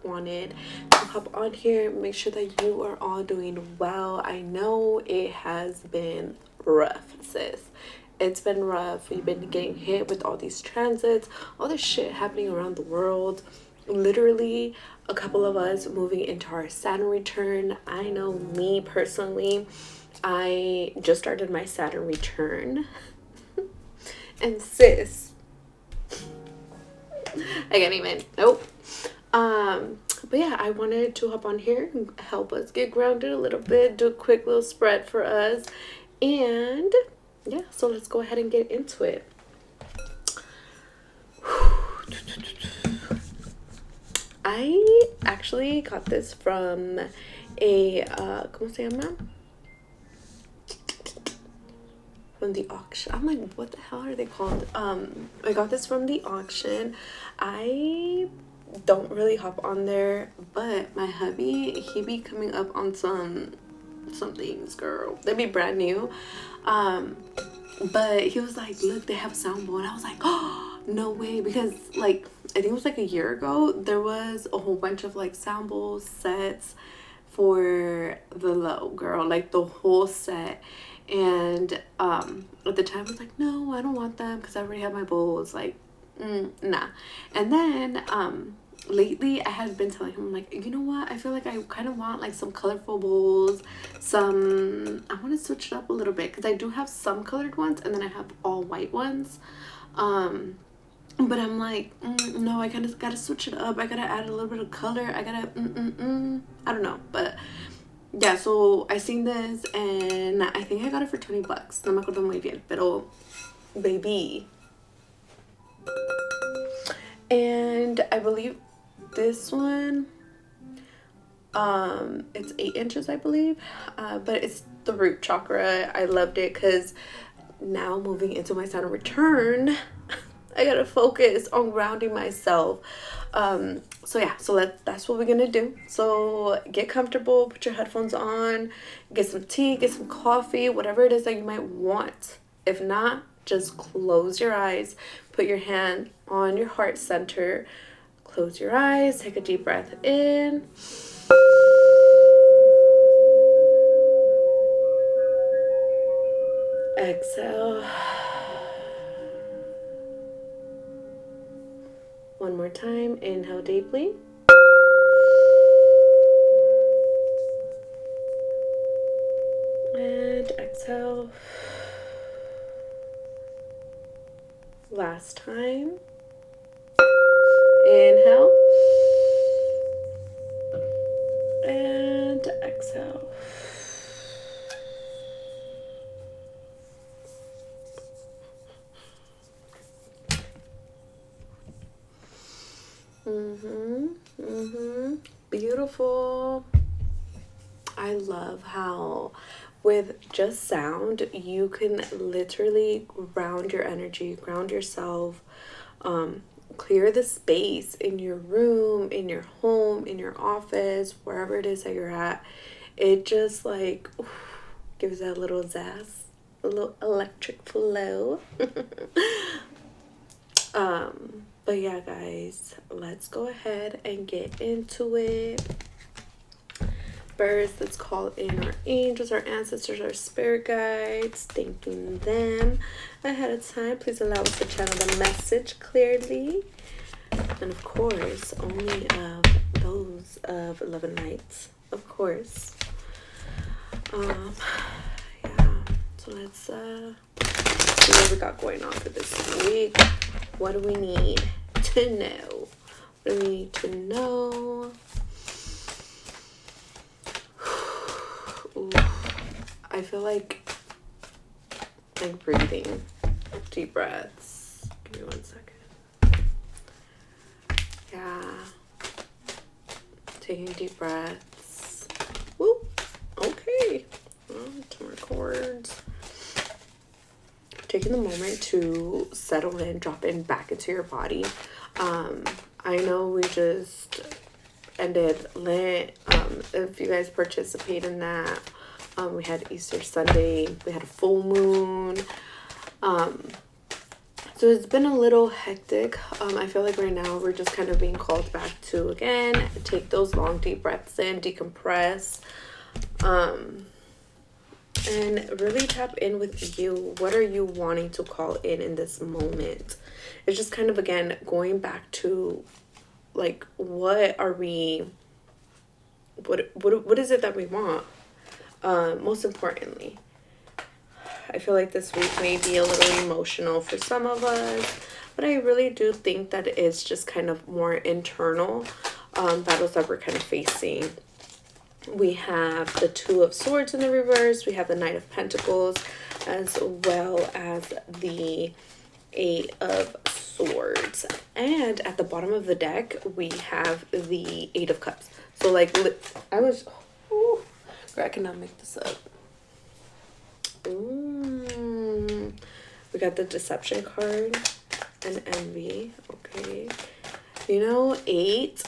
wanted to hop on here, make sure that you are all doing well. I know it has been rough, sis. It's been rough. We've been getting hit with all these transits, all this shit happening around the world. Literally, a couple of us moving into our Saturn return. I know me personally, I just started my Saturn return. And sis, I can't even, nope. But yeah, I wanted to hop on here and help us get grounded a little bit, do a quick little spread for us. And yeah, so let's go ahead and get into it. I actually got this from a, ¿cómo se llama? From the auction. I'm like, what the hell are they called? I got this from the auction. I don't really hop on there, but my hubby, he be coming up on some things, girl. They be brand new. But he was like, look, they have sound bowl. And I was like, oh, no way. Because like, I think it was like a year ago, there was a whole bunch of like sound bowl sets for the low, girl, like the whole set. And at the time I was like, no, I don't want them because I already have my bowls. Like, nah. And then lately I had been telling him, I'm like, you know what, I feel like I kind of want like some colorful bowls, I want to switch it up a little bit because I do have some colored ones and then I have all white ones. But I'm like, no, I kind of gotta switch it up. I gotta add a little bit of color. I gotta I don't know, but yeah, so I seen this and I think I got it for $20. No me acuerdo muy bien, pero baby. And I believe this one, it's 8 inches, I believe, but it's the root chakra. I loved it because now moving into my Saturn return, I gotta focus on grounding myself. So yeah, so that's what we're gonna do. So get comfortable, put your headphones on, get some tea, get some coffee, whatever it is that you might want. If not, just close your eyes, put your hand on your heart center, close your eyes, take a deep breath in. Exhale. One more time, inhale deeply. And exhale. Last time. Inhale. And exhale. Beautiful. I love how with just sound you can literally ground your energy, ground yourself, clear the space in your room, in your home, in your office, wherever it is that you're at. It just like gives that little zazz, a little electric flow. But yeah, guys, let's go ahead and get into it. Birds, let's call in our angels, our ancestors, our spirit guides, thanking them ahead of time. Please allow us to channel the message clearly. And of course, only of those of love and light, of course. Yeah, so let's see what we got going on for this week. What do we need to know? What do we need to know? Ooh, I feel like breathing. Deep breaths. Give me 1 second. Yeah. Taking deep breaths. Woo. Okay. To record. Taking the moment to settle in, drop in back into your body. I know we just ended Lent. If you guys participate in that, we had Easter Sunday, we had a full moon. So it's been a little hectic. I feel like right now we're just kind of being called back to, again, take those long deep breaths in, decompress, and really tap in with you. What are you wanting to call in this moment? It's just kind of, again, going back to, like, what is it that we want? Most importantly, I feel like this week may be a little emotional for some of us, but I really do think that it's just kind of more internal battles that we're kind of facing. We have the Two of Swords in the reverse. We have the Knight of Pentacles, as well as the Eight of Swords. And at the bottom of the deck, we have the Eight of Cups. So, like, I cannot make this up. Ooh. We got the Deception card and Envy. Okay. You know, 8.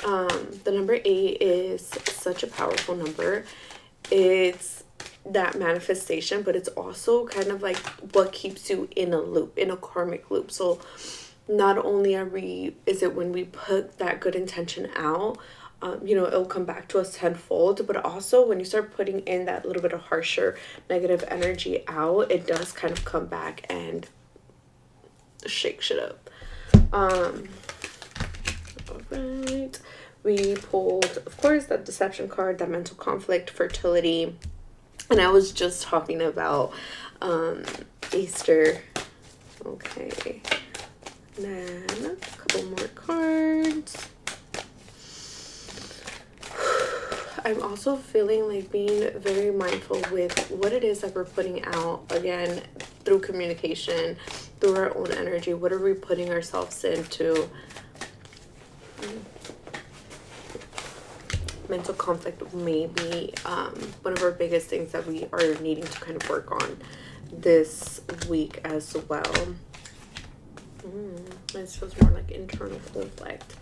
The number 8 is such a powerful number. It's that manifestation, but it's also kind of like what keeps you in a loop, in a karmic loop. So not only is it when we put that good intention out, it'll come back to us tenfold, but also when you start putting in that little bit of harsher negative energy out, it does kind of come back and shake shit up. All right. We pulled, of course, that Deception card, that mental conflict, fertility. And I was just talking about Easter. Okay. Then a couple more cards. I'm also feeling like being very mindful with what it is that we're putting out, again, through communication, through our own energy. What are we putting ourselves into? Mental conflict may be one of our biggest things that we are needing to kind of work on this week as well. This feels more like internal conflict.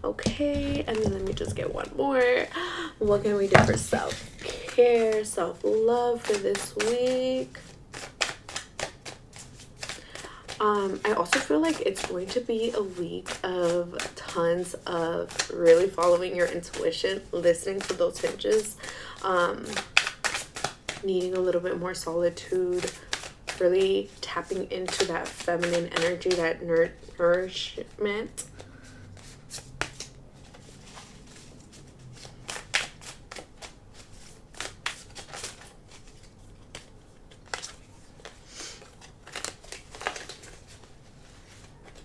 Okay, and then let me just get one more. What can we do for self-care, self-love for this week? I also feel like it's going to be a week of tons of really following your intuition, listening to those hinges, needing a little bit more solitude, really tapping into that feminine energy, that nourishment.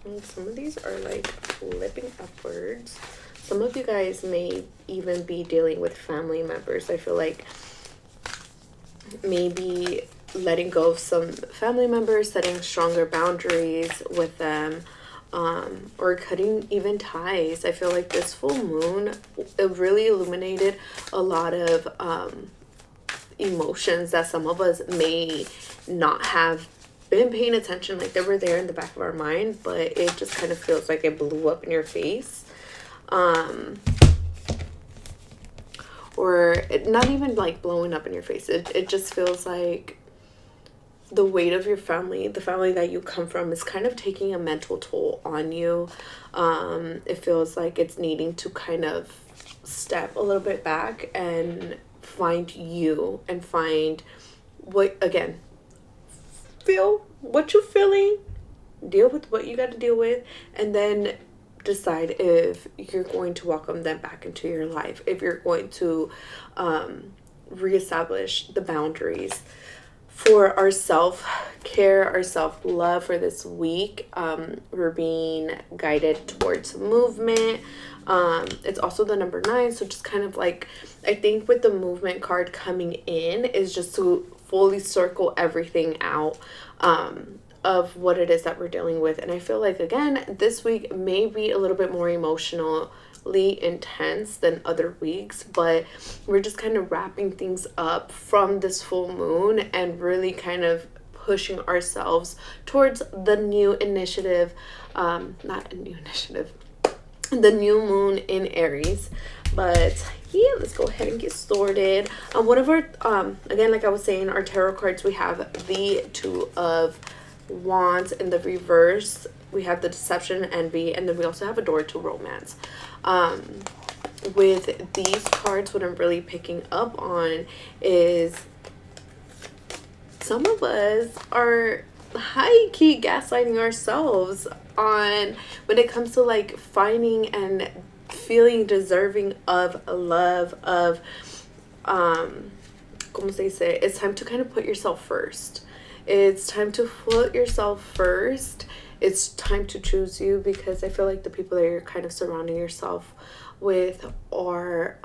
And some of these are like flipping upwards. Some of you guys may even be dealing with family members. I feel like maybe letting go of some family members, setting stronger boundaries with them, or cutting even ties. I feel like this full moon, it really illuminated a lot of emotions that some of us may not have been paying attention, like they were there in the back of our mind, but it just kind of feels like it blew up in your face. Or not even like blowing up in your face. It just feels like the weight of your family, the family that you come from, is kind of taking a mental toll on you. It feels like it's needing to kind of step a little bit back and find you and find what, again, feel what you're feeling, deal with what you got to deal with, and then decide if you're going to welcome them back into your life, if you're going to reestablish the boundaries for our self-care, our self-love for this week. We're being guided towards movement. It's also the number 9, so just kind of like, I think with the movement card coming in is just to fully circle everything out of what it is that we're dealing with. And I feel like, again, this week may be a little bit more emotionally intense than other weeks, but we're just kind of wrapping things up from this full moon and really kind of pushing ourselves towards the new initiative, not a new initiative, the new moon in Aries. But yeah, let's go ahead and get started. One of our, again, like I was saying, our tarot cards, we have the Two of Wands in the reverse, we have the Deception and Envy, and then we also have a Door to Romance. With these cards, what I'm really picking up on is some of us are high-key gaslighting ourselves on when it comes to like finding and feeling deserving of love, of como se dice, it's time to kind of put yourself first. It's time to put yourself first. It's time to choose you, because I feel like the people that you're kind of surrounding yourself with are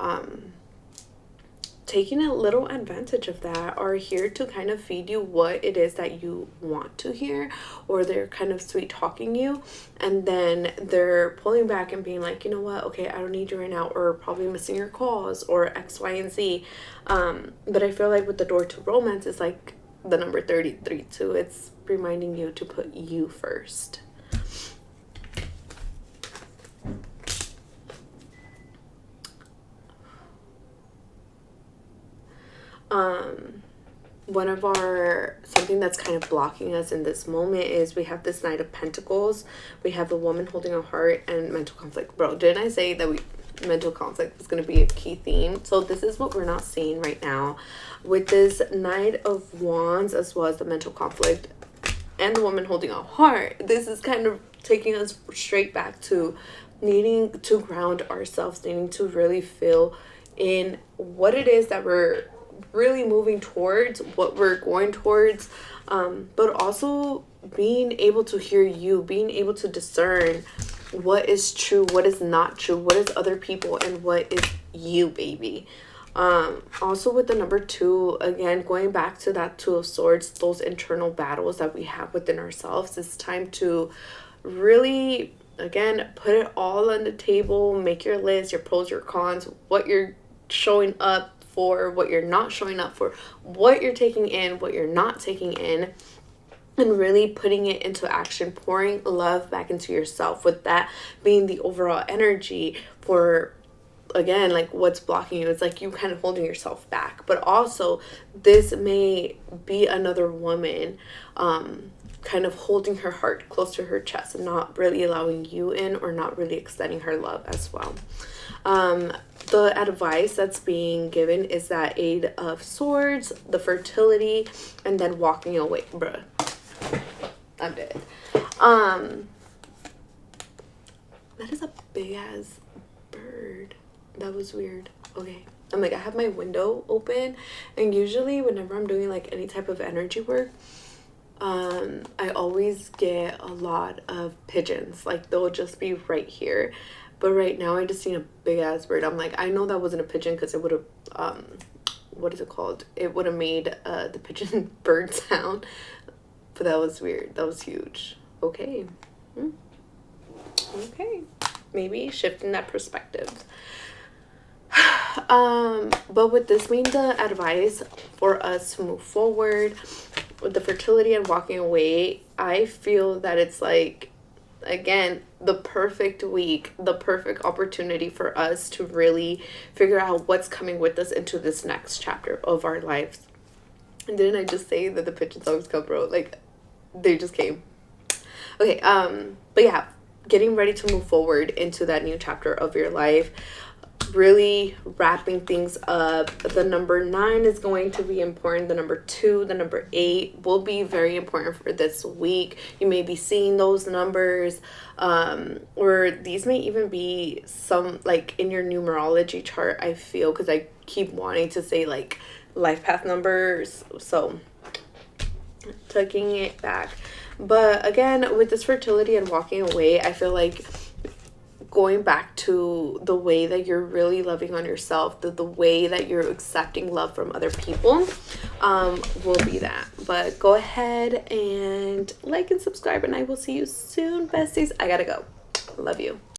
taking a little advantage of that, are here to kind of feed you what it is that you want to hear, or they're kind of sweet talking you, and then they're pulling back and being like, you know what, okay, I don't need you right now, or probably missing your calls, or X, Y, and Z. But I feel like with the Door to Romance, it's like the number 33 too. It's reminding you to put you first. One of something that's kind of blocking us in this moment is we have this Knight of Pentacles, we have the Woman holding a heart, and mental conflict. Bro, didn't I say that mental conflict was going to be a key theme? So this is what we're not seeing right now with this Knight of Wands, as well as the mental conflict and the Woman holding a heart. This is kind of taking us straight back to needing to ground ourselves, needing to really feel in what it is that we're really moving towards, what we're going towards, but also being able to hear you, being able to discern what is true, what is not true, what is other people, and what is you, baby. Also with the number 2, again, going back to that Two of Swords, those internal battles that we have within ourselves, it's time to really, again, put it all on the table, make your list, your pros, your cons, what you're showing up for, what you're not showing up for, what you're taking in, what you're not taking in, and really putting it into action, pouring love back into yourself, with that being the overall energy for, again, like what's blocking you. It's like you kind of holding yourself back, but also this may be another woman kind of holding her heart close to her chest and not really allowing you in, or not really extending her love as well. The advice that's being given is that Eight of Swords, the fertility, and then walking away. Bruh, I'm dead. That is a big ass bird. That was weird. Okay, I'm like, I have my window open, and usually whenever I'm doing like any type of energy work, I always get a lot of pigeons. Like they'll just be right here. But right now I just seen a big ass bird. I'm like, I know that wasn't a pigeon, because it would have what is it called? It would have made the pigeon bird sound. But that was weird. That was huge. Okay. Okay. Maybe shifting that perspective. But with this being the advice for us to move forward with the fertility and walking away, I feel that it's like, again, the perfect week, the perfect opportunity for us to really figure out what's coming with us into this next chapter of our lives. And didn't I just say that the pigeons always come, bro? Like, they just came. Okay, but yeah, getting ready to move forward into that new chapter of your life, really wrapping things up. The number 9 is going to be important. The number 2, the number 8 will be very important for this week. You may be seeing those numbers, or these may even be some like in your numerology chart, I feel, because I keep wanting to say like life path numbers, so taking it back. But again, with this fertility and walking away, I feel like going back to the way that you're really loving on yourself, the way that you're accepting love from other people, will be that. But go ahead and like and subscribe, and I will see you soon, besties. I gotta go. Love you.